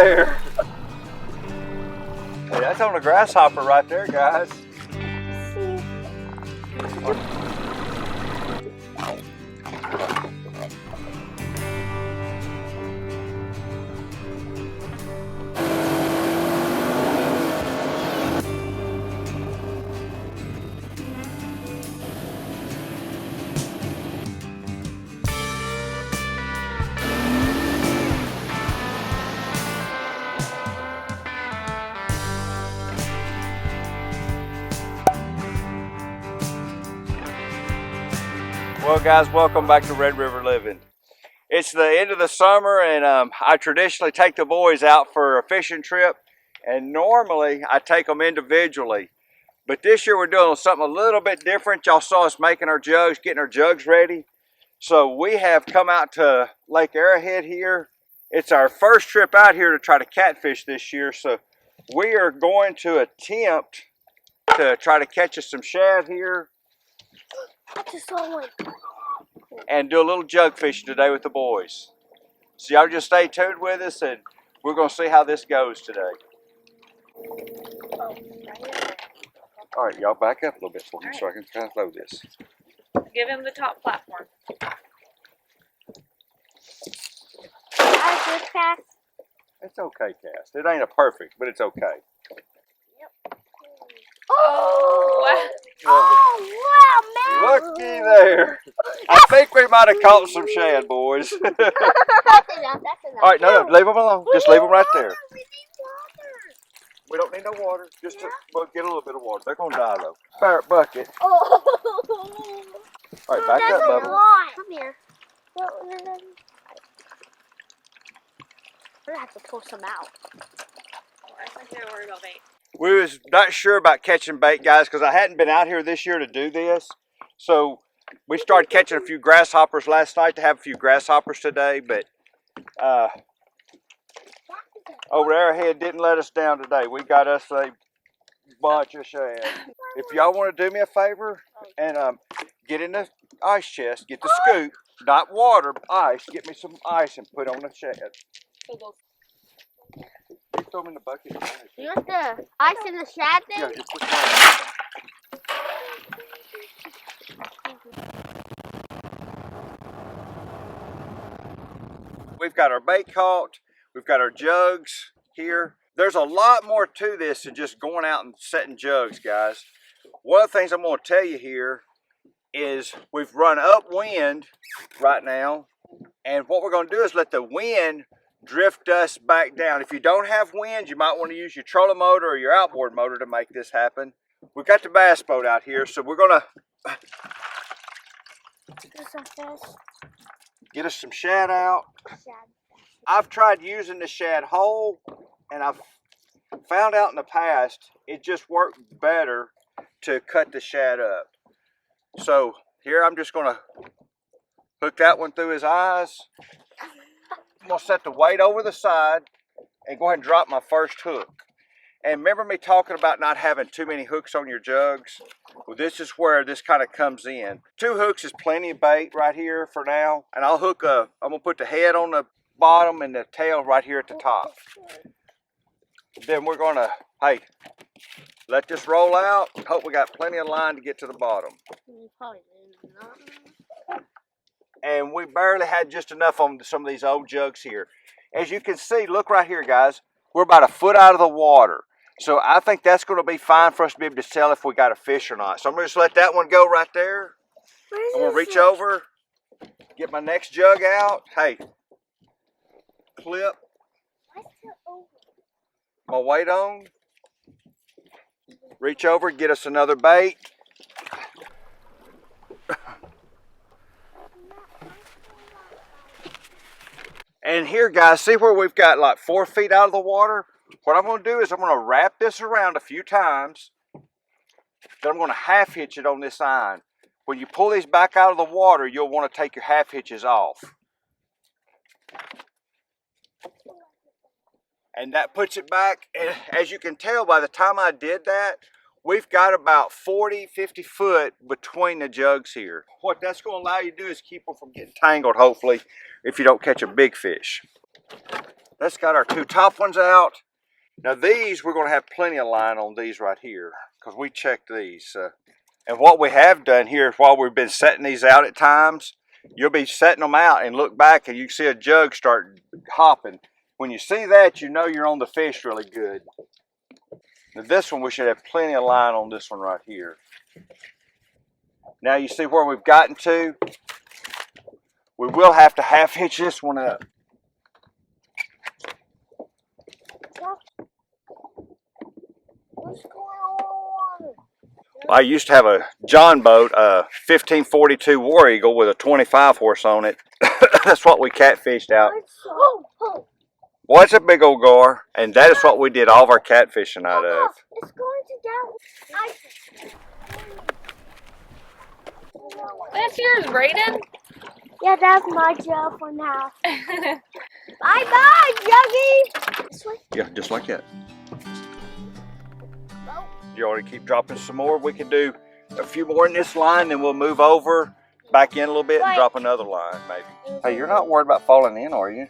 there. Hey, that's on a grasshopper right there, guys. Well guys, welcome back to Red River Living. It's the end of the summer and I traditionally take the boys out for a fishing trip, and normally I take them individually. But this year we're doing something a little bit different. Y'all saw us making our jugs, getting our jugs ready. So we have come out to Lake Arrowhead here. It's our first trip out here to try to catfish this year. So we are going to attempt to try to catch us some shad here. I just saw one. And do a little jug fishing today with the boys. So y'all just stay tuned with us and we're going to see how this goes today. All right, y'all back up a little bit for me so I can kind of load this. Give him the top platform. Good cast. It's okay, Cass. It ain't a perfect, but it's okay. Yep. Oh, Oh, wow, man. Looky there. I think we might have caught some shad, boys. That's enough. That's enough. All right, no, leave them alone. Just leave them right there. We need water. We don't need no water. Just to get a little bit of water. They're going to die, though. Ferret bucket. Oh. All right, back up, Bubba. Come here. We're gonna have to pull some out. I think they're worried about bait. We was not sure about catching bait, guys, because I hadn't been out here this year to do this. So we started catching a few grasshoppers last night to have a few grasshoppers today, but over Arrowhead didn't let us down today. We got us a bunch of shad. If y'all want to do me a favor and get in the ice chest, get the scoop, not water, but ice, get me some ice and put on the shad. You throw them in the bucket. You want the ice in the shad thing? Yeah, just put that. We've got our bait caught. We've got our jugs here. There's a lot more to this than just going out and setting jugs, guys. One of the things I'm going to tell you here is we've run upwind right now, and what we're going to do is let the wind drift us back down. If you don't have wind, you might want to use your trolling motor or your outboard motor to make this happen. We've got the bass boat out here, so we're going to get us some shad out. I've tried using the shad whole, and I've found out in the past it just worked better to cut the shad up. So here I'm just going to hook that one through his eyes. I'm going to set the weight over the side and go ahead and drop my first hook. And remember me talking about not having too many hooks on your jugs? Well, this is where this kind of comes in. 2 hooks is plenty of bait right here for now. And I'll hook I'm going to put the head on the bottom and the tail right here at the top. Then we're going to, hey, let this roll out. Hope we got plenty of line to get to the bottom. And we barely had just enough on some of these old jugs here. As you can see, look right here, guys. We're about a foot out of the water. So I think that's going to be fine for us to be able to tell if we got a fish or not. So I'm going to just let that one go right there. I'm going to reach over, get my next jug out. Hey, clip my weight on. Reach over, get us another bait. And here, guys, see where we've got like 4 feet out of the water? What I'm going to do is I'm going to wrap this around a few times. Then I'm going to half hitch it on this iron. When you pull these back out of the water, you'll want to take your half hitches off. And that puts it back. And as you can tell, by the time I did that, we've got about 40, 50 foot between the jugs here. What that's going to allow you to do is keep them from getting tangled, hopefully, if you don't catch a big fish. That's got our two top ones out. Now these, we're going to have plenty of line on these right here because we checked these. And what we have done here is while we've been setting these out at times, you'll be setting them out and look back and you can see a jug start hopping. When you see that, you know you're on the fish really good. Now this one, we should have plenty of line on this one right here. Now you see where we've gotten to? We will have to half hitch this one up. What's going on? I used to have a John boat, a 1542 War Eagle with a 25 horse on it. That's what we catfished out. Well, it's a big old gar, and that is what we did all of our catfishing out of. It's going to down. That's yours, Brayden. Yeah, that's my job for now. Bye-bye, Juggy. Yeah, just like that. You already keep dropping some more. We can do a few more in this line, then we'll move over, back in a little bit, and drop another line, maybe. Hey, you're not worried about falling in, are you?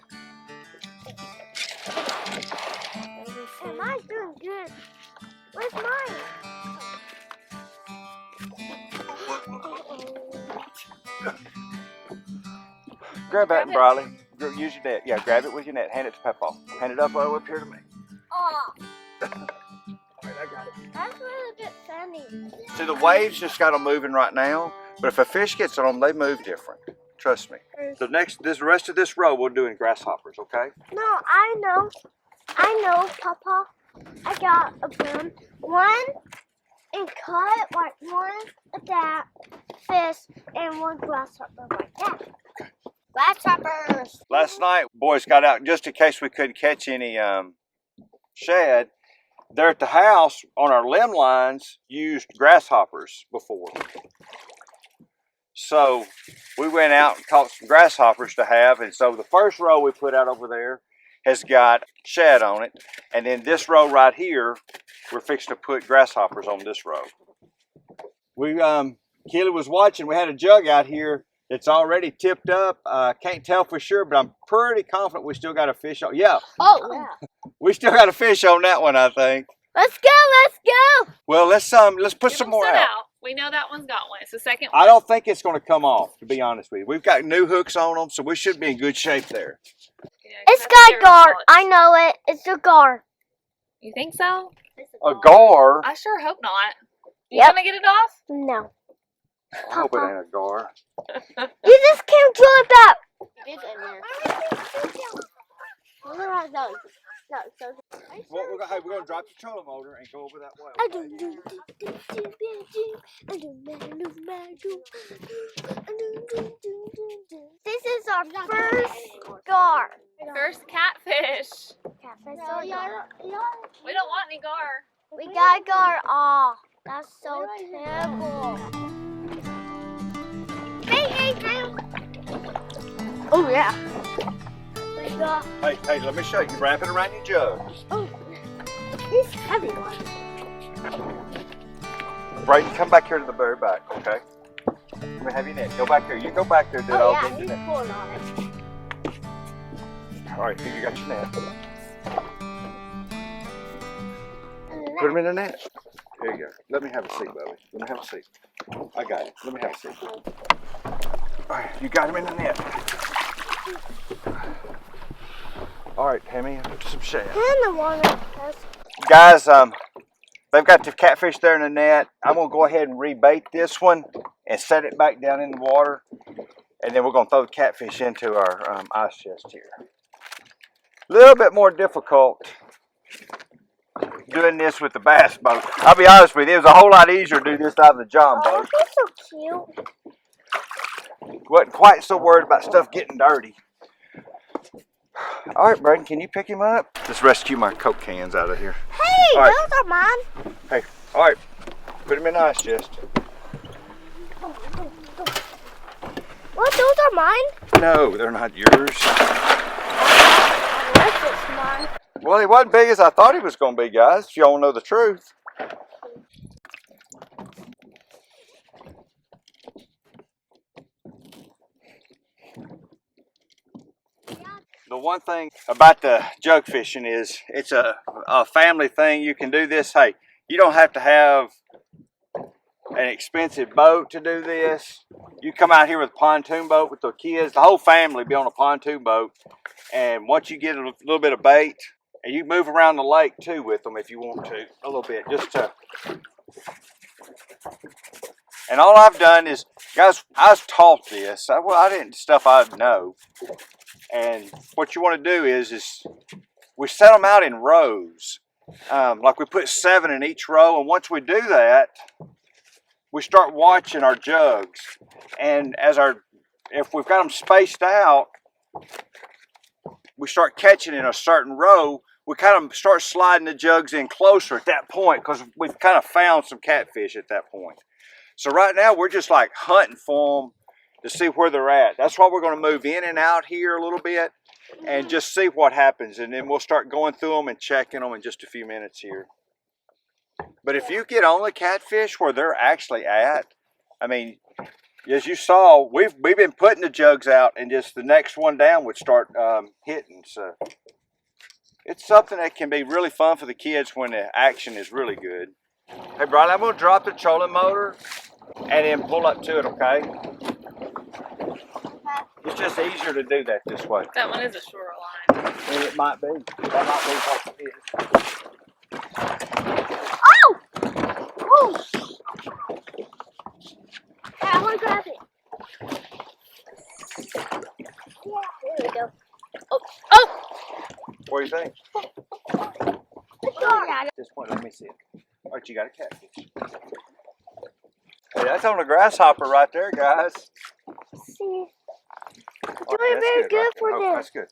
Hey, mine's doing good. Where's mine? Grab that, Briley. Use your net. Yeah, grab it with your net. Hand it to Peppa. Hand it up here to me. Oh, All right, I got it. that's really a bit funny. See, the waves just got them moving right now, but if a fish gets on them, they move different. Trust me. The rest of this row we'll do in grasshoppers, okay? No, I know, Papa. I got a broom. One and cut like one of that fish and one grasshopper like that. Grasshoppers. Last night, boys got out just in case we couldn't catch any shad. They're at the house on our limb lines used grasshoppers before. So we went out and caught some grasshoppers to have, and so the first row we put out over there has got shad on it, and then this row right here, we're fixing to put grasshoppers on this row. Keely was watching, we had a jug out here that's already tipped up. Can't tell for sure, but I'm pretty confident we still got a fish on. Yeah. Oh, yeah. We still got a fish on that one, I think. Let's go. Well, let's put some more out. We know that one's got one. It's the second one. I don't think it's going to come off, to be honest with you. We've got new hooks on them, so we should be in good shape there. Yeah, It's got gar. I know it. It's a gar. You think so? A gar? I sure hope not. You Yep. gonna get it off? No. I hope it ain't a gar. You just can't draw it back. It's in there. Well, we're going to drop the trolling motor and go over that way. This is our first gar. First catfish. We We don't want any gar. got a gar. Oh, that's so terrible. Oh yeah. We got. Hey, let me show you. Wrap it around your jug. Oh, this heavy one. Brayden, come back here to the very back, okay? Let me have your net. Go back there. You go back there. Oh yeah, he's pulling on it. All right, here you got your net. Put them in the net. There you go. Let me have a seat, Bubby. Let me have a seat. I got it. Let me have a seat. All right, you got them in the net. All right, Tammy, put some shad. And the water. Guys, they've got the catfish there in the net. I'm going to go ahead and rebait this one and set it back down in the water. And then we're going to throw the catfish into our ice chest here. A little bit more difficult doing this with the bass boat. I'll be honest with you, it was a whole lot easier to do this out of the John Oh, boat. that's so cute. Wasn't quite so worried about stuff getting dirty. All right, Brayden, can you pick him up? Just rescue my Coke cans out of here. Hey, All right. those are mine. Hey, all right, put him in the ice chest. What? Those are mine? No, they're not yours. Unless it's mine. Well, he wasn't big as I thought he was going to be, guys, if y'all know the truth. The one thing about the jug fishing is it's a family thing. You can do this. Hey, you don't have to have an expensive boat to do this. You come out here with a pontoon boat with the kids, the whole family be on a pontoon boat, and once you get a little bit of bait, and you move around the lake too with them if you want to, a little bit, just to. And all I've done is, guys, I was taught this. I didn't stuff I know. And what you want to do is we set them out in rows. Like we put 7 in each row, and once we do that, we start watching our jugs. And if we've got them spaced out, we start catching in a certain row. We kind of start sliding the jugs in closer at that point because we've kind of found some catfish at that point. So right now we're just like hunting for them to see where they're at. That's why we're going to move in and out here a little bit and just see what happens. And then we'll start going through them and checking them in just a few minutes here. But if you get only catfish where they're actually at, I mean, as you saw, we've been putting the jugs out and just the next one down would start hitting. So it's something that can be really fun for the kids when the action is really good. Hey, Briley, I'm going to drop the trolling motor and then pull up to it, okay? It's just easier to do that this way. That one is a shorter line. And it might be. That might be what it is. Oh! Oh! Hey, I want to grab it. Yeah, there we go. Oh! Oh! What do you think? Yeah. At this point, let me see it. All right, you got a catfish. Hey, that's on a grasshopper right there, guys. See, it's Oh, doing that's very good right for there. Oh, this. that's good.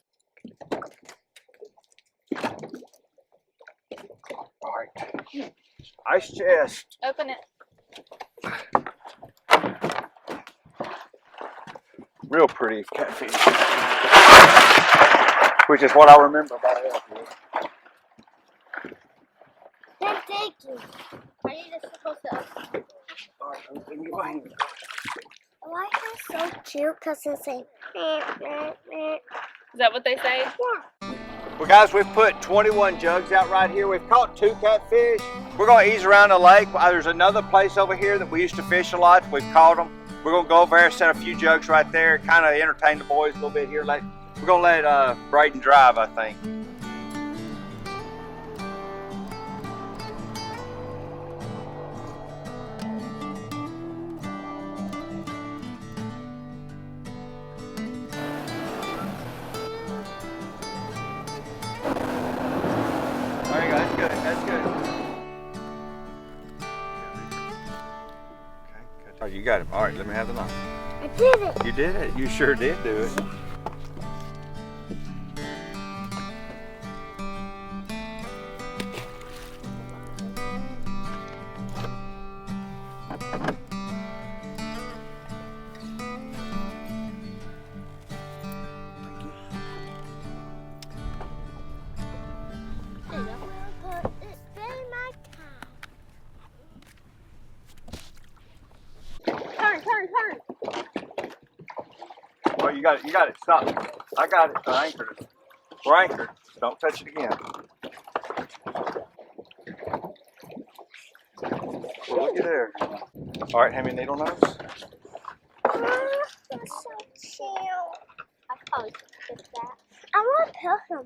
All right. Ice chest. Open it. Real pretty catfish. Which is what I remember about it. Thank you. I need to supposed to. All right, let me go ahead. Why is it so cute? Because it's like, Is that what they say? yeah. Well, guys, we've put 21 jugs out right here. We've caught 2 catfish. We're going to ease around the lake. There's another place over here that we used to fish a lot. We've caught them. We're going to go over there, set a few jugs right there, kind of entertain the boys a little bit here. We're going to let Braden drive, I think. There you go, that's good, that's good. Okay, good. Oh, you got him. All right, let me have the line. I did it. You did it. You sure did do it. It's very my time. Turn. Oh, you got it. You got it. Stop. I got it. I anchored it. We're anchored. Don't touch it again. Well, looky there. All right, hand me a needle nose. That's so cute. I probably should get that. I want to pill him.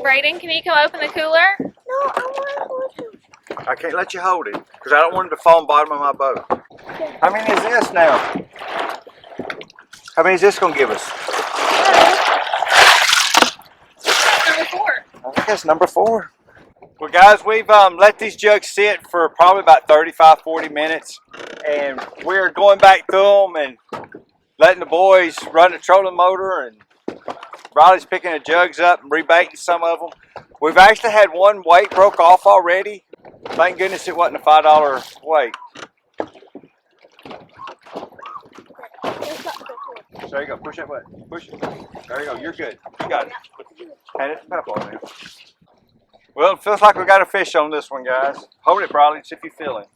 Braden, can you come open the cooler? No, I want to hold him. I can't let you hold it because I don't want it to fall on the bottom of my boat. How many is this now? How many is this going to give us? Number 4. I think that's number 4. Well, guys, we've let these jugs sit for probably about 35-40 minutes, and we're going back through them and letting the boys run the trolling motor, and Riley's picking the jugs up and rebaiting some of them. We've actually had one weight broke off already. Thank goodness it wasn't a $5 weight. So there you go. Push that button. Push it. There you go. You're good. You got it. Hand it to Peppa on there. Well, it feels like we got a fish on this one, guys. Hold it, Briley. See if you feel it.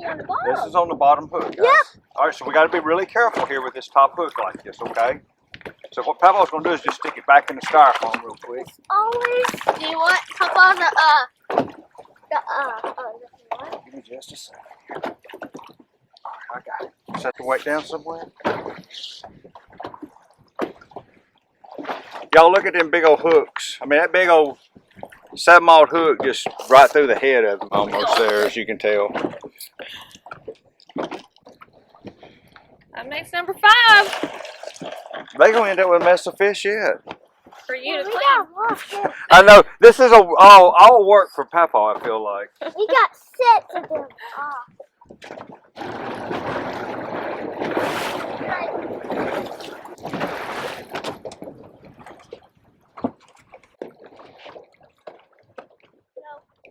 be on the bottom. This is on the bottom hook, guys. Yep. All right, so we got to be really careful here with this top hook like this, okay? So what Papa's going to do is just stick it back in the styrofoam real quick. Always. Do you want Papa Give me just a second. All right, I got it. Set the weight down somewhere. Y'all look at them big old hooks. I mean, that big old 7-aught hook just right through the head of them almost there, as you can tell. That makes number 5 They gonna end up with a mess of fish yet. for you to we clean. got one. I know this is all work for Papa. I feel like. We got 6 of them.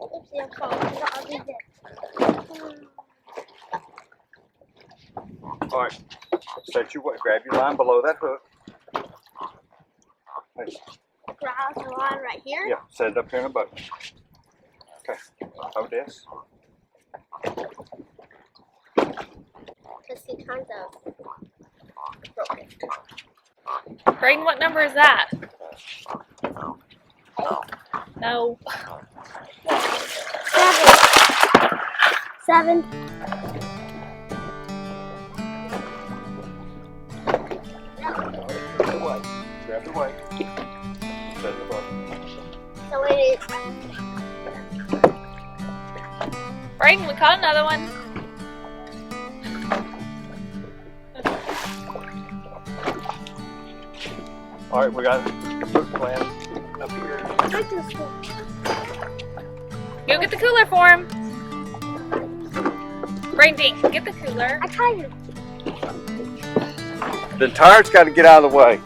Oopsie, I'm falling. I'll do this. All right, set your weight. Grab your line below that hook. Hey, Grab the line right here. yeah, set it up here in a boat. Okay, hold this. Let's see, kind of broken. Brayden, what number is that? No. 7. Grab the weight. Set it above. So it is. Brayden, we caught another one. All right, we got the hook plan up here. Go get the cooler for him. Brayden, get the cooler. I tried it. The tire's got to get out of the way.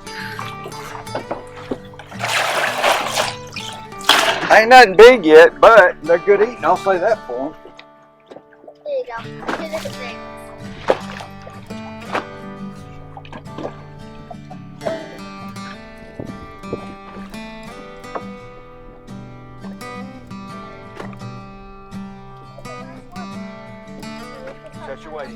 Ain't nothing big yet, but they're good eating. I'll say that for them. There you go. 2 different things. Set your weight.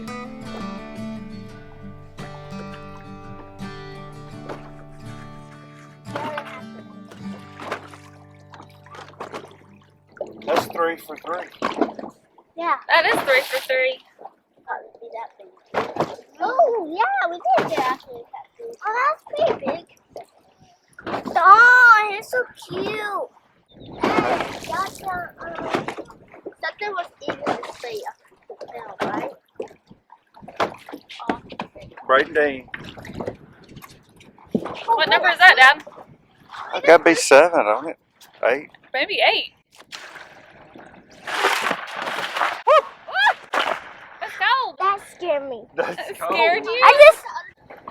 That's 3 for 3. Yeah. That is 3 for 3. Probably be that big. Oh, yeah, we did get actually catfish. Oh, that's pretty big. Oh, it's so cute. That's something was eating the face. Right? Brayden Dean. What number is that, Dad? I got to be 7 on it. 8. Maybe 8. Let's go. That scared me. That's That scared you?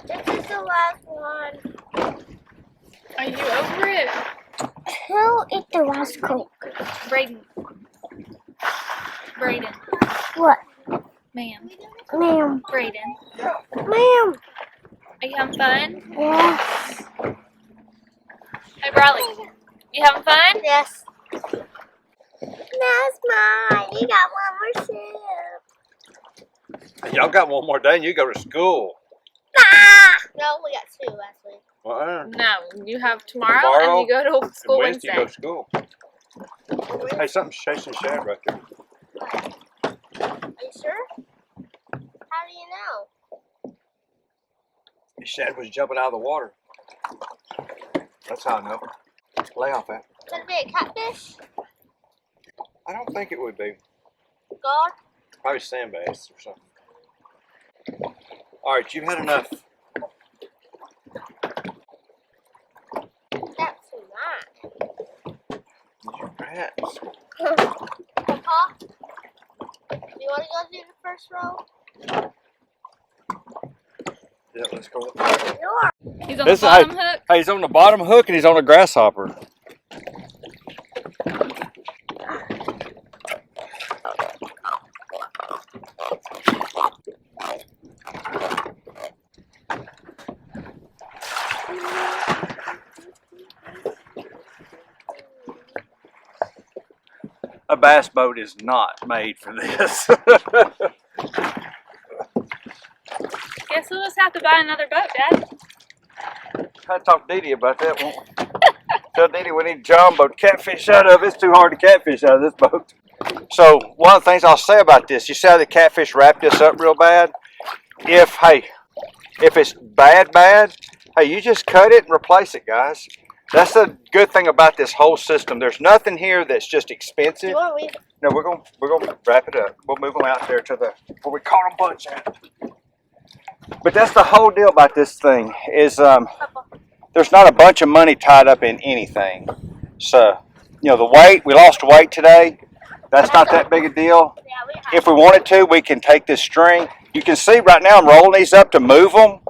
This is the last one. Are you over it? Who ate the last Coke? Brayden. Brayden. What? Ma'am. Ma'am. Brayden. Ma'am. Are you having fun? Yes. Hey, Bradley. You having fun? Yes. That's mine. You got one more sip. Y'all got one more day and you go to school. Ah! No, we got 2 last week. Well, No, you have tomorrow, Tomorrow, and you go to school and Wednesday you Wednesday. go to school. Hey, something's chasing Shad right there. Are you sure? How do you know? Shad was jumping out of the water. That's how I know. Lay off that. Could it be a catfish? I don't think it would be. God? Probably sand bass or something. All right, you've had enough. That's mine. You rats. Papa? Do you want to go do the first row? Yeah, let's go. Sure. He's on This- the bottom hook. Hey, he's on the bottom hook and he's on a grasshopper. A bass boat is not made for this. Guess we'll just have to buy another boat, Dad. I'll talk to Dee Dee about that one. Tell Dee Dee we need John boat to catfish out of. It's too hard to catfish out of this boat. So one of the things I'll say about this, you see how the catfish wrap this up real bad? If it's bad, hey, you just cut it and replace it, guys. That's the good thing about this whole system. There's nothing here that's just expensive. No, we're gonna wrap it up. We'll move them out there to where we caught them bunch at. But that's the whole deal about this thing is there's not a bunch of money tied up in anything. So, you know, the weight, we lost weight today. That's not that big a deal. If we wanted to, we can take this string. You can see right now I'm rolling these up to move them.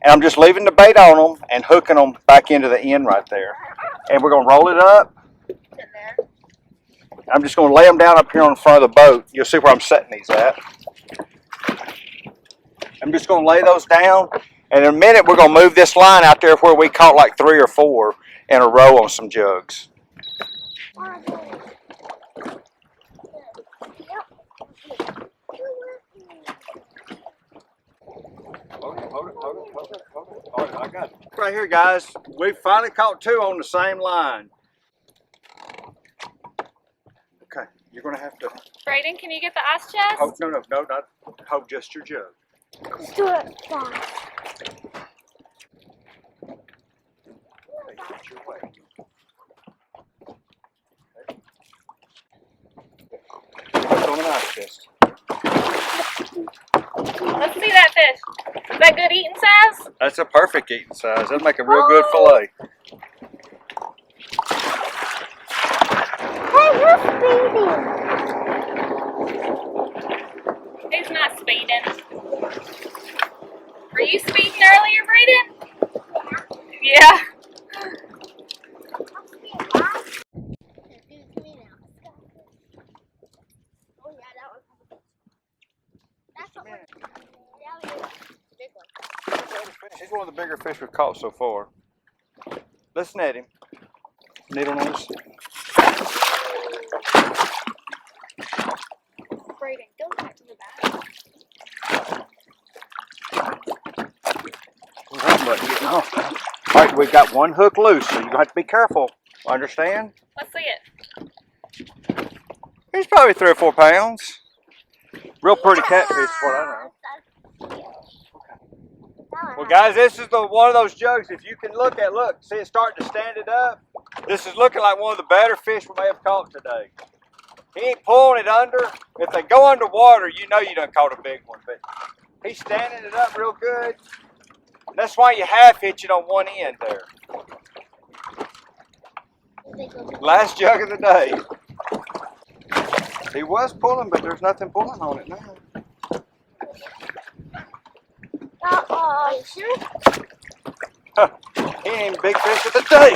And I'm just leaving the bait on them and hooking them back into the end right there. And we're going to roll it up. I'm just going to lay them down up here on the front of the boat. You'll see where I'm setting these at. I'm just going to lay those down. And in a minute, we're going to move this line out there where we caught like 3 or 4 in a row on some jugs. Hold it. I got it. Right here, guys. We finally caught 2 on the same line. Okay, you're going to have to... Brayden, can you get the ice chest? No, not hold just your jug. Let's do it fast. Okay, get your weight. Put on an ice chest. Let's see that fish. Is that good eating size? That's a perfect eating size. That'll make a real good fillet. Hey, you're speeding. He's not speeding. Were you speeding earlier, Brayden? Yeah. He's one of the bigger fish we've caught so far. Let's net him. Needle nose. Brayden, go back to the back. All right, we've got one hook loose, so you're gonna have to be careful. Understand? Let's see it. He's probably 3 or 4 pounds. Real pretty catfish, is what I know. Well, guys, this is one of those jugs. If you can look, see it starting to stand it up. This is looking like one of the better fish we may have caught today. He ain't pulling it under. If they go underwater, you know you done caught a big one. But he's standing it up real good. And that's why you half hitch it on one end there. Last jug of the day. He was pulling, but there's nothing pulling on it now. Sure? He ain't big fish of the day.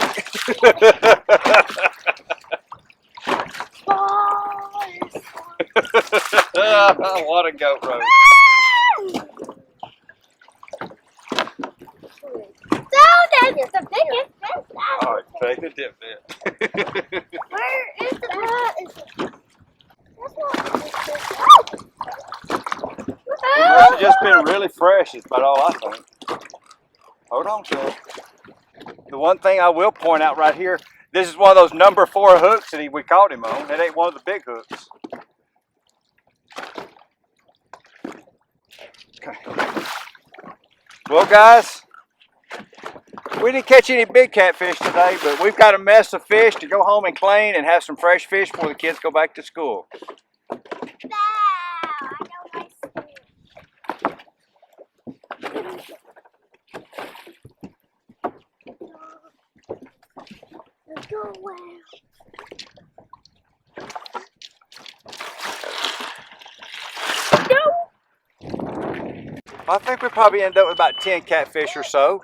What a goat road. It's the biggest fish. All right, take the dip net. Where is the That's not a big fish. It must have just been really fresh, is about all I think. Hold on to it. The one thing I will point out right here, this is one of those number 4 hooks that we caught him on. It ain't one of the big hooks. Okay. Well, guys, we didn't catch any big catfish today, but we've got a mess of fish to go home and clean and have some fresh fish before the kids go back to school. I think we probably ended up with about 10 catfish or so.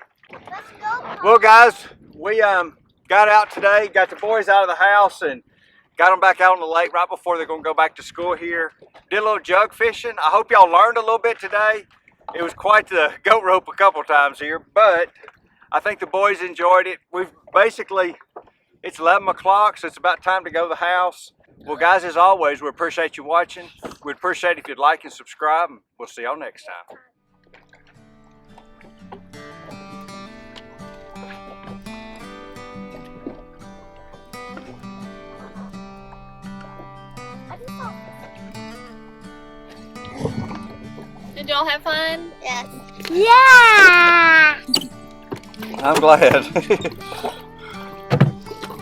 Well, guys, we got out today, got the boys out of the house and got them back out on the lake right before they're going to go back to school here. Did a little jug fishing. I hope y'all learned a little bit today. It was quite the goat rope a couple times here, but I think the boys enjoyed it. We've basically, it's 11 o'clock, so it's about time to go to the house. Well, guys, as always, we appreciate you watching. We'd appreciate it if you'd like and subscribe, and we'll see y'all next time. all have fun? Yes. Yeah! I'm glad.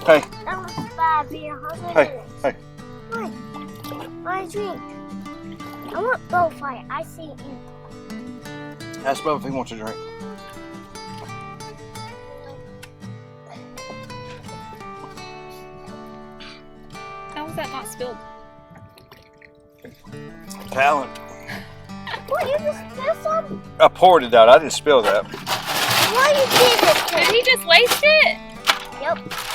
Hey. That was bad being 100 Hey. minutes. Hey. Why? My drink. I want bullfire. I see it. Ask Bubba if he wants a drink. How was that not spilled? Talent. What, you just spilled some? I poured it out. I didn't spill that. Why you did it? Did he just waste it? Yep.